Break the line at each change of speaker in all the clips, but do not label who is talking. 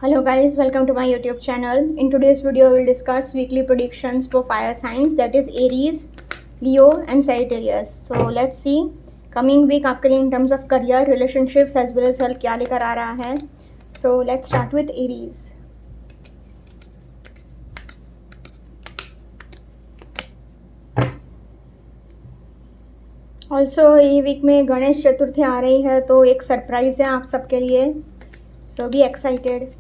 Hello guys, welcome to my YouTube channel. In today's video, we will discuss weekly predictions for fire signs, that is Aries, Leo and Sagittarius. So let's see coming week आपके लिए in terms of career, relationships as well as health क्या लेकर आ रहा है. So let's start with Aries. Also ये week में गणेश चतुर्थी आ रही है, तो एक सरप्राइज़ है आप सबके लिए. So be excited.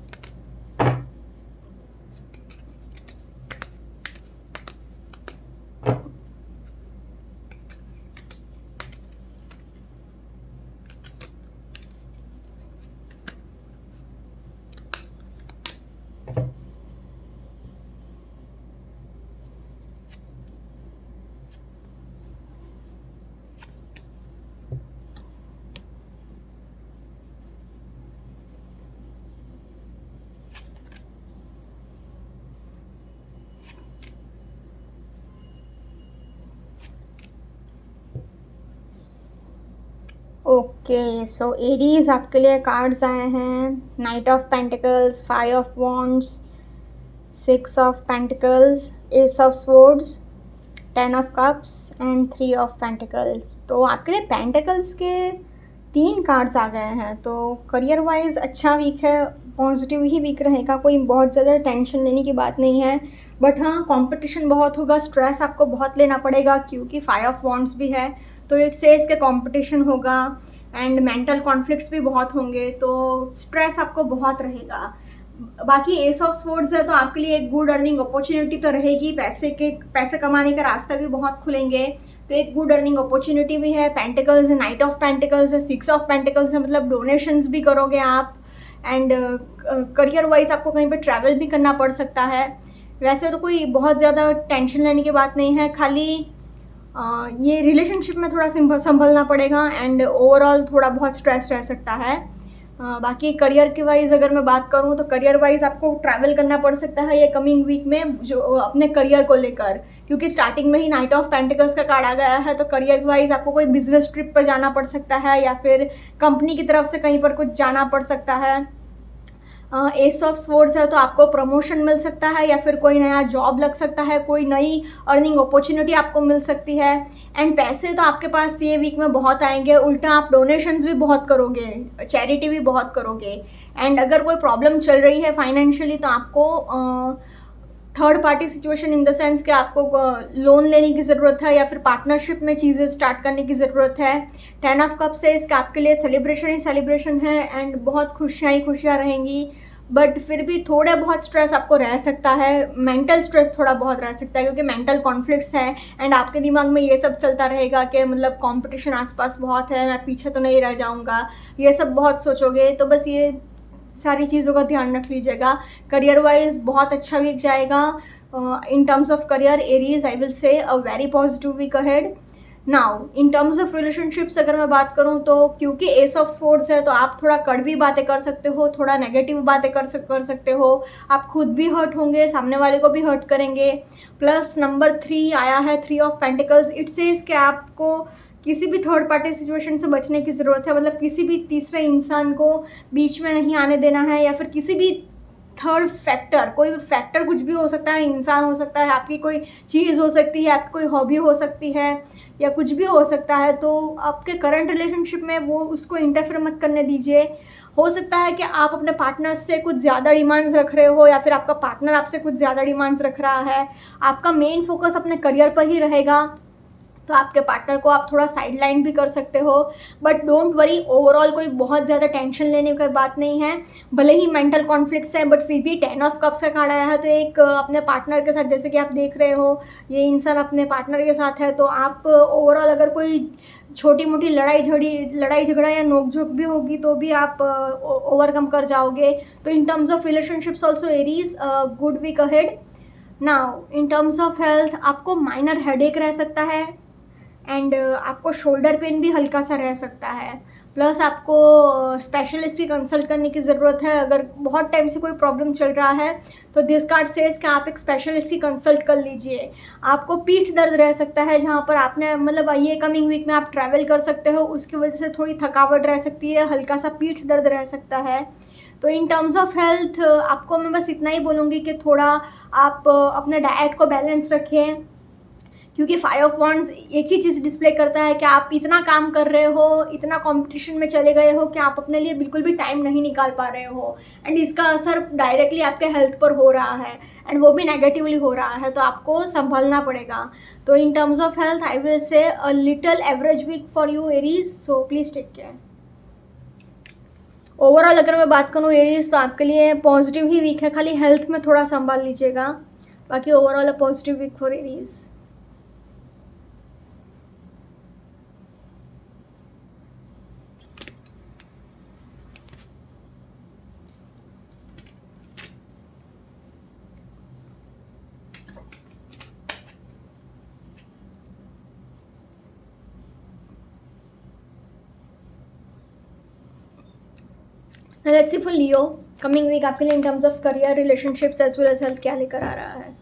Okay, so Aries आपके लिए कार्ड्स आए हैं. Knight of pentacles, 5 of wands, 6 of pentacles, ace of swords, 10 of cups and 3 of pentacles. तो आपके लिए पेंटिकल्स के 3 कार्ड्स आ गए हैं. तो करियर वाइज अच्छा वीक है, पॉजिटिव ही वीक रहेगा. कोई बहुत ज़्यादा टेंशन लेने की बात नहीं है. बट हाँ, कंपटीशन बहुत होगा, स्ट्रेस आपको बहुत लेना पड़ेगा क्योंकि 5 ऑफ वॉन्ड्स भी है. तो इट सेज के कंपटीशन होगा एंड मेंटल कॉन्फ्लिक्ट्स भी बहुत होंगे, तो स्ट्रेस आपको बहुत रहेगा. बाकी एस ऑफ स्वॉर्ड्स है, तो आपके लिए एक गुड अर्निंग अपॉर्चुनिटी तो रहेगी. पैसे कमाने का रास्ता भी बहुत खुलेंगे, तो एक गुड अर्निंग अपॉर्चुनिटी भी है. पेंटिकल्स है, नाइट ऑफ पेंटिकल्स है, 6 ऑफ पेंटिकल्स है, मतलब डोनेशंस भी करोगे आप. एंड करियर वाइज आपको कहीं पे ट्रैवल भी करना पड़ सकता है. वैसे तो कोई बहुत ज़्यादा टेंशन लेने की बात नहीं है, खाली ये रिलेशनशिप में थोड़ा संभलना पड़ेगा एंड ओवरऑल थोड़ा बहुत स्ट्रेस रह सकता है. बाकी करियर के वाइज अगर मैं बात करूँ तो करियर वाइज आपको ट्रैवल करना पड़ सकता है ये कमिंग वीक में, जो अपने करियर को लेकर, क्योंकि स्टार्टिंग में ही नाइट ऑफ पेंटिकल्स का कार्ड आ गया है. तो करियर वाइज आपको कोई बिजनेस ट्रिप पर जाना पड़ सकता है या फिर कंपनी की तरफ से कहीं पर कुछ जाना पड़ सकता है. एस ऑफ स्वॉर्ड्स है, तो आपको प्रमोशन मिल सकता है या फिर कोई नया जॉब लग सकता है, कोई नई अर्निंग अपॉर्चुनिटी आपको मिल सकती है. एंड पैसे तो आपके पास ये वीक में बहुत आएंगे, उल्टा आप डोनेशंस भी बहुत करोगे, चैरिटी भी बहुत करोगे. एंड अगर कोई प्रॉब्लम चल रही है फाइनेंशियली तो आपको third party situation in the sense कि आपको लोन लेने की ज़रूरत है या फिर पार्टनरशिप में चीज़ें स्टार्ट करने की ज़रूरत है. 10 ऑफ कप्स है, इसका आपके लिए सेलिब्रेशन ही सेलिब्रेशन है एंड बहुत खुशियाँ ही खुशियाँ रहेंगी. बट फिर भी थोड़ा बहुत स्ट्रेस आपको रह सकता है, मेंटल स्ट्रेस थोड़ा बहुत रह सकता है क्योंकि मेंटल कॉन्फ्लिक्ट्स है एंड आपके दिमाग में ये सब चलता रहेगा कि मतलब कंपटीशन आसपास बहुत है, मैं पीछे तो नहीं रह जाऊंगा, ये सब बहुत सोचोगे. तो बस ये सारी चीज़ों का ध्यान रख लीजिएगा. करियर वाइज बहुत अच्छा वीक जाएगा. In terms of career Aries I will say a very positive week ahead. Now in terms of relationships अगर मैं बात करूं तो क्योंकि एस ऑफ स्वॉर्ड्स है, तो आप थोड़ा कड़वी बातें कर सकते हो, थोड़ा नेगेटिव बातें कर सकते हो. आप खुद भी हर्ट होंगे, सामने वाले को भी हर्ट करेंगे. प्लस नंबर 3 आया है, 3 ऑफ पेंटिकल्स. इट सेज कि आपको किसी भी थर्ड पार्टी सिचुएशन से बचने की ज़रूरत है, मतलब किसी भी तीसरे इंसान को बीच में नहीं आने देना है या फिर किसी भी थर्ड फैक्टर, कोई भी फैक्टर कुछ भी हो सकता है, इंसान हो सकता है, आपकी कोई चीज़ हो सकती है, आपकी कोई हॉबी हो सकती है या कुछ भी हो सकता है. तो आपके करंट रिलेशनशिप में वो उसको इंटरफेयर मत करने दीजिए. हो सकता है कि आप अपने पार्टनर से कुछ ज़्यादा डिमांड्स रख रहे हो या फिर आपका पार्टनर आपसे कुछ ज़्यादा डिमांड्स रख रहा है. आपका मेन फोकस अपने करियर पर ही रहेगा, तो आपके पार्टनर को आप थोड़ा साइड लाइन भी कर सकते हो. बट डोंट वरी, ओवरऑल कोई बहुत ज़्यादा टेंशन लेने की बात नहीं है. भले ही मेंटल कॉन्फ्लिक्ट्स हैं बट फिर भी 10 ऑफ कप्स का कार्ड आया है, तो एक अपने पार्टनर के साथ, जैसे कि आप देख रहे हो ये इंसान अपने पार्टनर के साथ है, तो आप ओवरऑल अगर कोई छोटी मोटी लड़ाई झगड़ा या नोकझोंक भी होगी तो भी आप ओवरकम कर जाओगे. तो in terms of relationships also Aries good week ahead. Now in terms of health आपको माइनर हेडेक रह सकता है एंड आपको शोल्डर पेन भी हल्का सा रह सकता है. प्लस आपको स्पेशलिस्ट की कंसल्ट करने की ज़रूरत है. अगर बहुत टाइम से कोई प्रॉब्लम चल रहा है तो दिस कार्ड सेज कि आप एक स्पेशलिस्ट की कंसल्ट कर लीजिए. आपको पीठ दर्द रह सकता है, जहाँ पर आपने मतलब ये कमिंग वीक में आप ट्रैवल कर सकते हो, उसकी वजह से थोड़ी थकावट रह सकती है, हल्का सा पीठ दर्द रह सकता है. तो इन टर्म्स ऑफ हेल्थ आपको मैं बस इतना ही बोलूँगी कि थोड़ा आप अपने डाइट को बैलेंस रखें, क्योंकि 5 ऑफ वॉन्ड्स एक ही चीज़ डिस्प्ले करता है कि आप इतना काम कर रहे हो, इतना कंपटीशन में चले गए हो कि आप अपने लिए बिल्कुल भी टाइम नहीं निकाल पा रहे हो, एंड इसका असर डायरेक्टली आपके हेल्थ पर हो रहा है, एंड वो भी नेगेटिवली हो रहा है, तो आपको संभलना पड़ेगा। तो in terms of health I will say a little average week for you Aries, so please take care. Overall अगर मैं बात करूँ एरीज, तो आपके लिए पॉजिटिव ही वीक है, खाली हेल्थ में थोड़ा संभाल लीजिएगा, बाकी overall a positive week for Aries. Let's see for Leo coming week आपके लिए in terms of career, relationships as well as health क्या लेकर आ रहा है।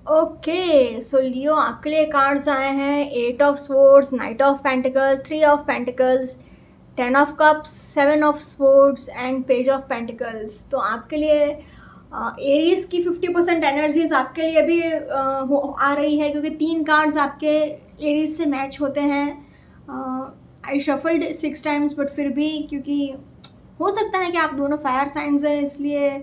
ओके, सो लियो आपके लिए कार्ड्स आए हैं 8 of swords, night of pentacles, 3 of pentacles, 10 of cups, 7 of swords and page of pentacles. तो आपके लिए एरीज की 50% एनर्जीज आपके लिए भी आ रही है, क्योंकि 3 कार्ड्स आपके एरीज से मैच होते हैं। आई शफल्ड 6 टाइम्स, बट फिर भी क्योंकि हो सकता है कि आप दोनों फायर साइंस हैं, इसलिए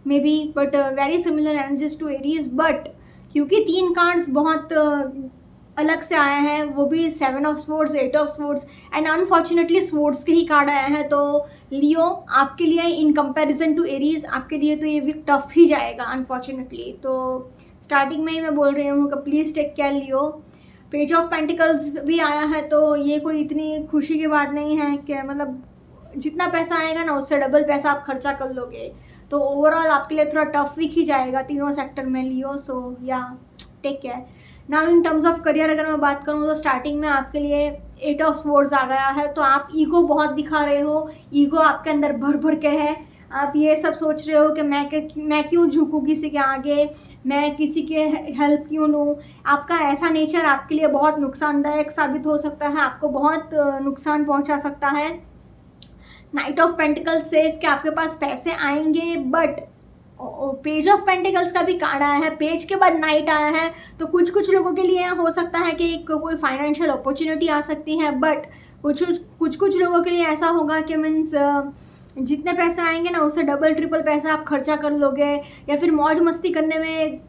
may be, but very similar energies to Aries, but क्योंकि 3 कार्ड्स बहुत अलग से आए हैं, वो भी 7 of swords, 8 of swords and unfortunately swords के ही कार्ड आए हैं। तो लियो आपके लिए इन कंपैरिजन टू एरीज आपके लिए तो ये वीक टफ ही जाएगा अनफॉर्चुनेटली। तो स्टार्टिंग में ही मैं बोल रही हूँ कि please take care Leo. Page of pentacles भी आया है, तो ये कोई इतनी खुशी की बात नहीं है कि मतलब जितना पैसा आएगा ना उससे डबल पैसा आप खर्चा कर लोगे, तो ओवरऑल आपके लिए थोड़ा टफ वीक ही जाएगा तीनों सेक्टर में Leo. So yeah take care. Now in terms of career अगर मैं बात करूँ, तो स्टार्टिंग में आपके लिए 8 ऑफ स्वॉर्ड्स आ गया है, तो आप ईगो बहुत दिखा रहे हो, ईगो आपके अंदर भर भर के है। आप ये सब सोच रहे हो कि मैं क्यों झुकूँ किसी के आगे, मैं किसी के हेल्प क्यों लूँ। आपका ऐसा नेचर आपके लिए बहुत नुकसानदायक साबित हो सकता है, आपको बहुत नुकसान पहुँचा सकता है। नाइट ऑफ पेंटिकल्स सेज कि आपके पास पैसे आएंगे, बट पेज ऑफ पेंटिकल्स का भी कार्ड आया है, पेज के बाद नाइट आया है, तो कुछ लोगों के लिए हो सकता है कि कोई फाइनेंशियल अपॉर्चुनिटी आ सकती है, बट कुछ लोगों के लिए ऐसा होगा कि मीन्स जितने पैसे आएंगे ना उससे डबल ट्रिपल पैसा आप खर्चा कर लोगे, या फिर मौज मस्ती करने में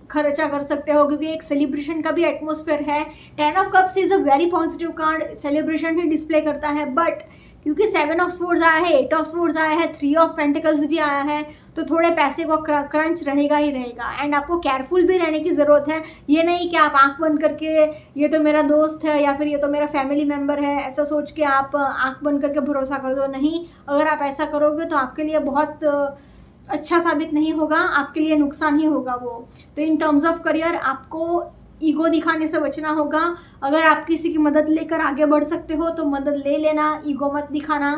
खर्चा कर सकते हो, क्योंकि एक सेलिब्रेशन का भी एटमॉस्फेयर है। 10 of cups is a very positive card, celebration he display करता है, बट क्योंकि 7 ऑफ स्वॉर्ड्स आया है, 8 ऑफ स्वॉर्ड्स आया है, 3 ऑफ पेंटिकल्स भी आया है, तो थोड़े पैसे को क्रंच रहेगा ही रहेगा, एंड आपको केयरफुल भी रहने की ज़रूरत है। ये नहीं कि आप आंख बंद करके ये तो मेरा दोस्त है या फिर ये तो मेरा फैमिली मेम्बर है ऐसा सोच के आप आंख बंद करके भरोसा कर दो, नहीं। अगर आप ऐसा करोगे तो आपके लिए बहुत अच्छा साबित नहीं होगा, आपके लिए नुकसान ही होगा वो। तो इन टर्म्स ऑफ करियर आपको ईगो दिखाने से बचना होगा। अगर आप किसी की मदद लेकर आगे बढ़ सकते हो तो मदद ले लेना, ईगो मत दिखाना।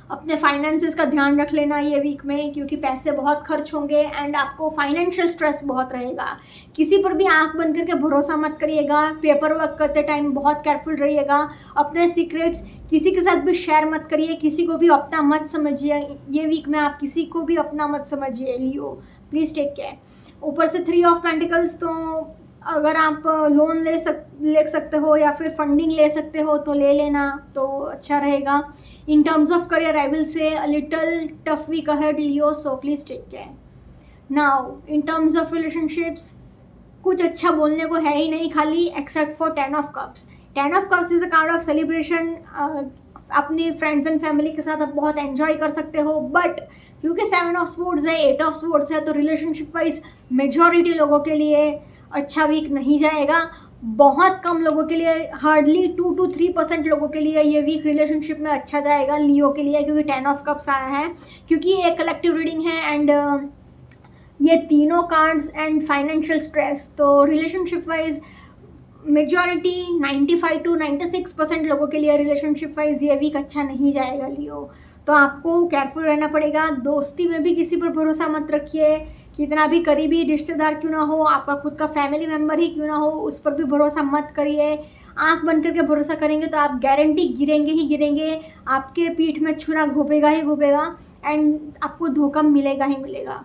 अपने फाइनेंसेस का ध्यान रख लेना ये वीक में, क्योंकि पैसे बहुत खर्च होंगे एंड आपको फाइनेंशियल स्ट्रेस बहुत रहेगा। किसी पर भी आंख बंद करके भरोसा मत करिएगा, पेपर वर्क करते टाइम बहुत केयरफुल रहिएगा। अपने सीक्रेट्स किसी के साथ भी शेयर मत करिए, किसी को भी अपना मत समझिए। ये वीक में आप किसी को भी अपना मत समझिए लियो, प्लीज़ टेक केयर। ऊपर से 3 ऑफ पेंटिकल्स, तो अगर आप लोन ले सकते हो या फिर फंडिंग ले सकते हो तो ले लेना, तो अच्छा रहेगा। In terms of career I will say a little tough week ahead Leo, so please take care. Now in terms of relationships कुछ अच्छा बोलने को है ही नहीं खाली, except for 10 of cups. 10 of cups is a card of celebration. अपनी friends and family के साथ आप बहुत एंजॉय कर सकते हो, बट क्योंकि 7 ऑफ स्वॉर्ड्स है, 8 ऑफ स्वॉर्ड्स है, तो रिलेशनशिप वाइज मेजॉरिटी लोगों के लिए अच्छा वीक नहीं जाएगा। बहुत कम लोगों के लिए, हार्डली 2 to 3% लोगों के लिए ये वीक रिलेशनशिप में अच्छा जाएगा लियो के लिए, क्योंकि 10 ऑफ कप्स आया है, क्योंकि ये एक कलेक्टिव रीडिंग है एंड ये तीनों कार्ड्स एंड फाइनेंशियल स्ट्रेस। तो रिलेशनशिप वाइज मेजॉरिटी 95 to 96% लोगों के लिए रिलेशनशिप वाइज ये वीक अच्छा नहीं जाएगा लियो। तो आपको केयरफुल रहना पड़ेगा। दोस्ती में भी किसी पर भरोसा मत रखिए, कितना भी करीबी रिश्तेदार क्यों ना हो, आपका खुद का फैमिली मेम्बर ही क्यों ना हो, उस पर भी भरोसा मत करिए। आंख बंद करके भरोसा करेंगे तो आप गारंटी गिरेंगे ही गिरेंगे, आपके पीठ में छुरा घुपेगा ही घुपेगा एंड आपको धोखा मिलेगा ही मिलेगा।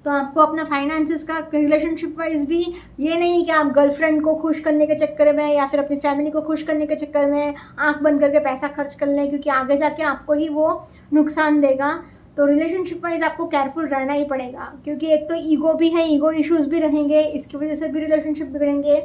तो आपको अपना फाइनेंसिस का रिलेशनशिप वाइज भी ये नहीं कि आप गर्लफ्रेंड को खुश करने के चक्कर में या फिर अपनी फैमिली को खुश करने के चक्कर में आंख बंद करके पैसा खर्च कर लें, क्योंकि आगे जाके आपको ही वो नुकसान देगा। तो रिलेशनशिप वाइज आपको केयरफुल रहना ही पड़ेगा, क्योंकि एक तो ईगो भी है, ईगो इश्यूज भी रहेंगे, इसकी वजह से भी रिलेशनशिप बिगड़ेंगे।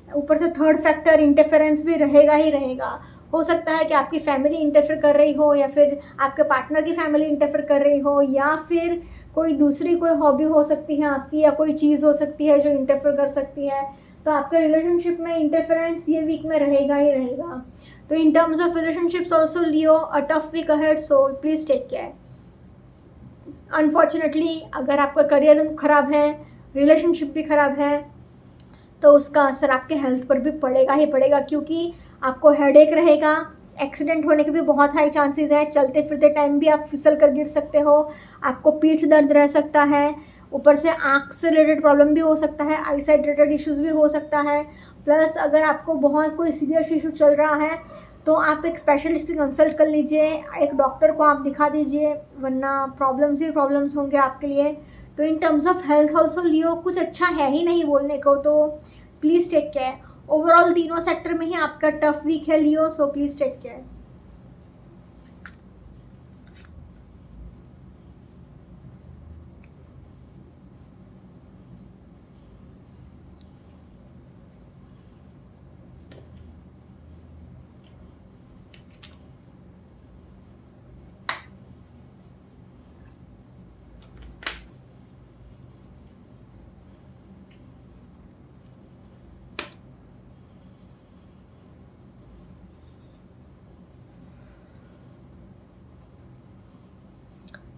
ऊपर से थर्ड फैक्टर इंटरफेरेंस भी रहेगा ही रहेगा। हो सकता है कि आपकी फैमिली इंटरफेयर कर रही हो, या फिर आपके पार्टनर की फैमिली इंटरफेयर कर रही हो, या फिर कोई दूसरी कोई हॉबी हो सकती है आपकी, या कोई चीज़ हो सकती है जो इंटरफेयर कर सकती है। तो आपके रिलेशनशिप में इंटरफेरेंस ये वीक में रहेगा ही रहेगा। तो in terms of relationships also Leo a tough week ahead, so please take care. Unfortunately अगर आपका करियर खराब है, रिलेशनशिप भी खराब है, तो उसका असर आपके हेल्थ पर भी पड़ेगा ही पड़ेगा, क्योंकि आपको हेडेक रहेगा, एक्सीडेंट होने के भी बहुत हाई चांसेस हैं, चलते फिरते टाइम भी आप फिसल कर गिर सकते हो, आपको पीठ दर्द रह सकता है, ऊपर से आँख से रिलेटेड प्रॉब्लम भी हो सकता है, आई साइड रिलेटेड इश्यूज़ भी हो सकता है। प्लस अगर आपको बहुत कोई सीरियस इशू चल रहा है तो आप एक स्पेशलिस्ट की कंसल्ट कर लीजिए, एक डॉक्टर को आप दिखा दीजिए, वरना प्रॉब्लम्स ही प्रॉब्लम्स होंगे आपके लिए। तो in terms of health also Leo कुछ अच्छा है ही नहीं बोलने को, तो प्लीज़ टेक केयर। ओवरऑल तीनों सेक्टर में ही आपका टफ वीक है Leo, so please take care.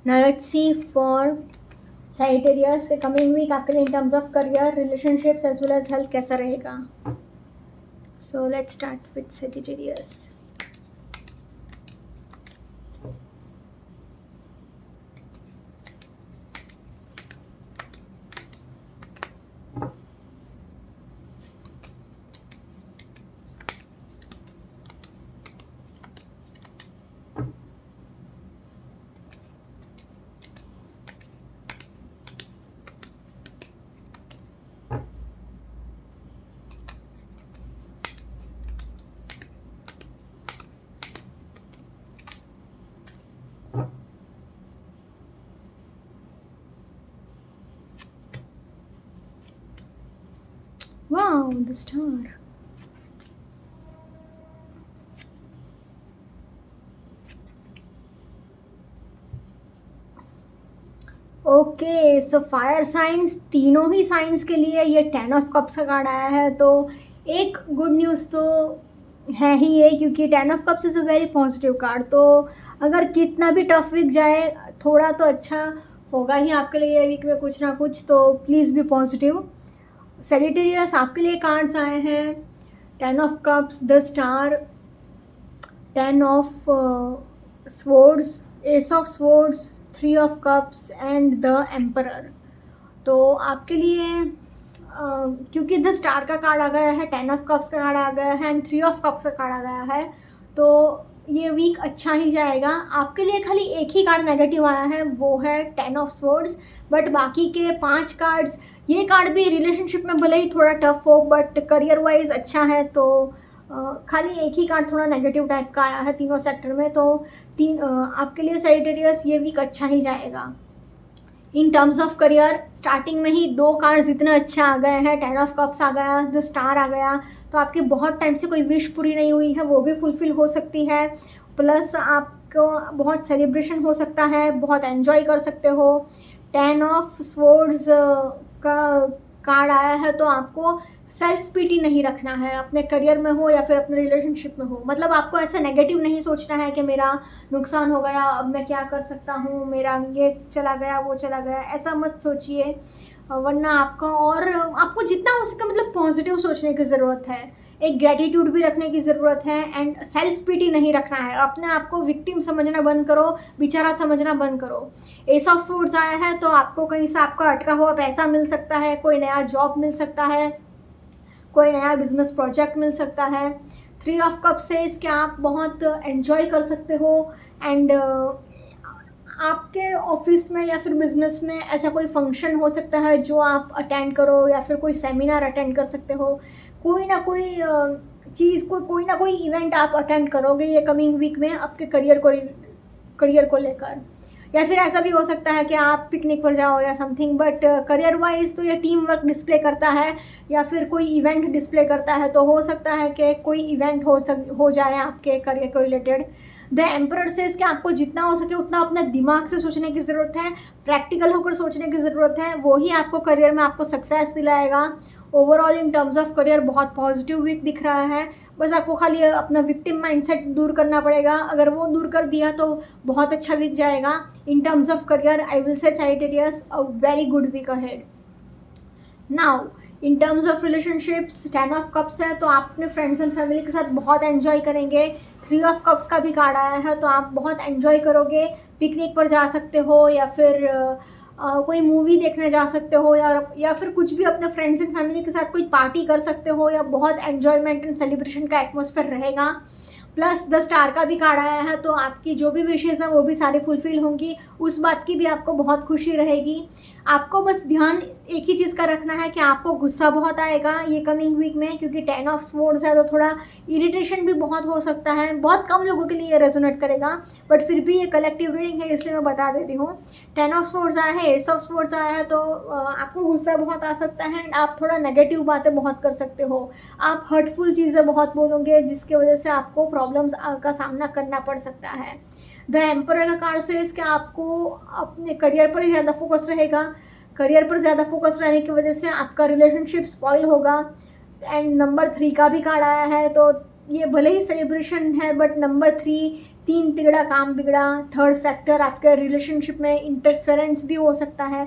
Now let's see for Sagittarius के कमिंग वीक आपके लिए in terms of career, relationships as well as health कैसा रहेगा। So let's start with Sagittarius। Wow, the star. Okay, so fire signs, तीनों ही science के लिए ये 10 of cups का कार्ड आया है। तो एक गुड न्यूज़ तो है ही ये, क्योंकि 10 of cups is a very positive card. तो अगर कितना भी टफ वीक जाए, थोड़ा तो अच्छा होगा ही आपके लिए ये वीक में कुछ ना कुछ, तो प्लीज़ बी पॉजिटिव। Sagittarius आपके लिए कार्ड्स आए हैं 10 of cups, the star, 10 of swords, S of swords, 3 of cups and the emperor. तो आपके लिए क्योंकि द स्टार का कार्ड आ गया है, 10 ऑफ कप्स का कार्ड आ गया है एंड 3 ऑफ कप्स का कार्ड आ गया है, तो ये वीक अच्छा ही जाएगा आपके लिए। खाली एक ही कार्ड नेगेटिव आया है, वो है 10 ऑफ स्वॉर्ड्स, बट बाकी के 5 कार्ड्स, ये कार्ड भी रिलेशनशिप में भले ही थोड़ा टफ हो बट करियर वाइज अच्छा है। तो खाली एक ही कार्ड थोड़ा नेगेटिव टाइप का आया है तीनों सेक्टर में। तो आपके लिए Sagittarius ये वीक अच्छा ही जाएगा। In terms of career starting में ही 2 कार्ड्स इतने अच्छे आ गए हैं, 10 ऑफ कप्स आ गया, द स्टार आ गया, तो आपकी बहुत टाइम से कोई विश पूरी नहीं हुई है वो भी फुलफ़िल हो सकती है। प्लस आपको बहुत सेलिब्रेशन हो सकता है, बहुत एन्जॉय कर सकते हो। 10 ऑफ स्वॉर्ड्स का कार्ड आया है, तो आपको सेल्फ पिटी नहीं रखना है, अपने करियर में हो या फिर अपने रिलेशनशिप में हो। मतलब आपको ऐसा नेगेटिव नहीं सोचना है कि मेरा नुकसान हो गया, अब मैं क्या कर सकता हूँ, मेरा ये चला गया वो चला गया, ऐसा मत सोचिए। वरना आपको जितना हो सके मतलब पॉजिटिव सोचने की ज़रूरत है, एक ग्रेटिट्यूड भी रखने की ज़रूरत है, एंड सेल्फ पिटी नहीं रखना है। अपने आप को विक्टिम समझना बंद करो, बेचारा समझना बंद करो। एस ऑफ स्वॉर्ड्स आया है, तो आपको कहीं से आपका अटका हुआ पैसा मिल सकता है, कोई नया जॉब मिल सकता है, कोई नया बिजनेस प्रोजेक्ट मिल सकता है। 3 ऑफ कप से इसके आप बहुत एंजॉय कर सकते हो, एंड आपके ऑफिस में या फिर बिजनेस में ऐसा कोई फंक्शन हो सकता है जो आप अटेंड करो, या फिर कोई सेमिनार अटेंड कर सकते हो। कोई ना कोई चीज़ कोई ना कोई इवेंट आप अटेंड करोगे ये कमिंग वीक में आपके करियर को लेकर। या फिर ऐसा भी हो सकता है कि आप पिकनिक पर जाओ या समथिंग, बट करियर वाइज तो ये टीम वर्क डिस्प्ले करता है या फिर कोई इवेंट डिस्प्ले करता है, तो हो सकता है कि कोई इवेंट हो जाए आपके करियर को रिलेटेड। द एम्परर सेज कि आपको जितना हो सके उतना अपने दिमाग से सोचने की ज़रूरत है, प्रैक्टिकल होकर सोचने की ज़रूरत है, वो ही आपको करियर में आपको सक्सेस दिलाएगा। Overall in terms of career बहुत पॉजिटिव वीक दिख रहा है। बस आपको खाली अपना विक्टिम माइंडसेट दूर करना पड़ेगा, अगर वो दूर कर दिया तो बहुत अच्छा वीक जाएगा। In terms of career I will say Sagittarius a very good week ahead. Now in terms of relationships 10 of cups है, तो आप अपने फ्रेंड्स एंड फैमिली के साथ बहुत एंजॉय करेंगे। 3 ऑफ कप्स का भी कार्ड आया है, तो आप बहुत एंजॉय करोगे, पिकनिक पर जा सकते हो या फिर कोई मूवी देखने जा सकते हो, या फिर कुछ भी अपने फ्रेंड्स एंड फैमिली के साथ कोई पार्टी कर सकते हो, या बहुत एन्जॉयमेंट एंड सेलिब्रेशन का एटमॉस्फेयर रहेगा। प्लस द स्टार का भी कार्ड आया है, तो आपकी जो भी विशेज़ हैं वो भी सारी फुलफिल होंगी, उस बात की भी आपको बहुत खुशी रहेगी। आपको बस ध्यान एक ही चीज़ का रखना है कि आपको गुस्सा बहुत आएगा ये कमिंग वीक में, क्योंकि 10 ऑफ स्वॉर्ड्स है, तो थोड़ा इरिटेशन भी बहुत हो सकता है। बहुत कम लोगों के लिए ये रेजोनेट करेगा, बट फिर भी ये कलेक्टिव रीडिंग है इसलिए मैं बता देती हूँ। 10 ऑफ स्वॉर्ड्स आया है, एस ऑफ स्वॉर्ड्स आया है, तो आपको गुस्सा बहुत आ सकता है, एंड आप थोड़ा नेगेटिव बातें बहुत कर सकते हो, आप हर्टफुल चीज़ें बहुत बोलोगे जिसकी वजह से आपको प्रॉब्लम्स का सामना करना पड़ सकता है। द एम्परर का कार्ड से इसके आपको अपने करियर पर ही ज़्यादा फोकस रहेगा, करियर पर ज़्यादा फोकस रहने की वजह से आपका रिलेशनशिप स्पॉइल होगा। एंड नंबर 3 का भी कार्ड आया है, तो ये भले ही सेलिब्रेशन है, बट नंबर 3 तीन तिगड़ा काम बिगड़ा, थर्ड फैक्टर आपके रिलेशनशिप में इंटरफेरेंस भी हो सकता है।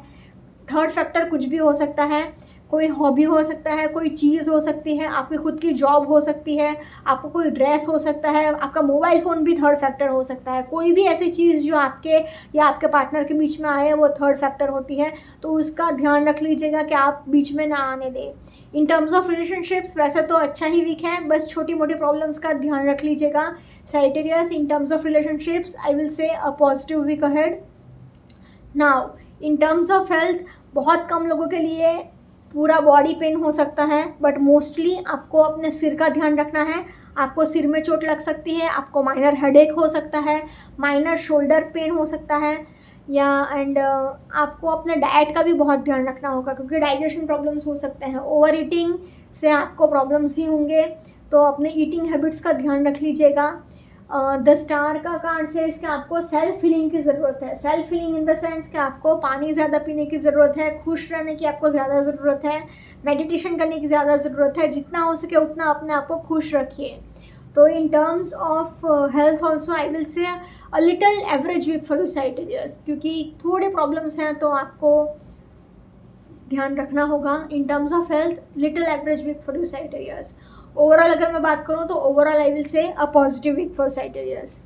थर्ड फैक्टर कुछ भी हो सकता है, कोई हॉबी हो सकता है, कोई चीज़ हो सकती है, आपकी खुद की जॉब हो सकती है, आपको कोई ड्रेस हो सकता है, आपका मोबाइल फ़ोन भी थर्ड फैक्टर हो सकता है। कोई भी ऐसी चीज़ जो आपके या आपके पार्टनर के बीच में आए वो थर्ड फैक्टर होती है, तो उसका ध्यान रख लीजिएगा कि आप बीच में ना आने दें। इन टर्म्स ऑफ रिलेशनशिप्स वैसे तो अच्छा ही वीक है, बस छोटी मोटी प्रॉब्लम्स का ध्यान रख लीजिएगा। Sagittarius in terms of relationships I will say a positive week ahead. Now in terms of health बहुत कम लोगों के लिए पूरा बॉडी पेन हो सकता है, बट मोस्टली आपको अपने सिर का ध्यान रखना है। आपको सिर में चोट लग सकती है, आपको माइनर हेडेक हो सकता है, माइनर शोल्डर पेन हो सकता है, या आपको अपने डाइट का भी बहुत ध्यान रखना होगा, क्योंकि डाइजेशन प्रॉब्लम्स हो सकते हैं। ओवर ईटिंग से आपको प्रॉब्लम्स ही होंगे, तो अपने ईटिंग हैबिट्स का ध्यान रख लीजिएगा। द स्टार का कार्ड से इसके आपको सेल्फ हीलिंग की ज़रूरत है। Self healing in the sense कि आपको पानी ज़्यादा पीने की ज़रूरत है, खुश रहने की आपको ज़्यादा ज़रूरत है, मेडिटेशन करने की ज़्यादा ज़रूरत है। जितना हो सके उतना अपने आप को खुश रखिए। तो in terms of health also I will say a little average week for you Sagittarius, क्योंकि थोड़े प्रॉब्लम्स हैं तो आपको ध्यान रखना होगा। In terms of health little average week for you Sagittarius. Overall अगर मैं बात करूँ तो overall I will say a positive week for Sagittarius.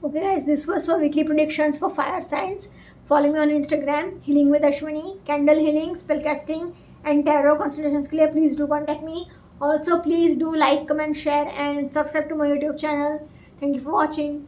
Okay guys, this was for weekly predictions for fire signs. Follow me on Instagram, healing with Ashwini, candle healing, spellcasting and tarot consultations के लिए please do contact me. Also please do like, comment, share and subscribe to my YouTube channel. Thank you for watching.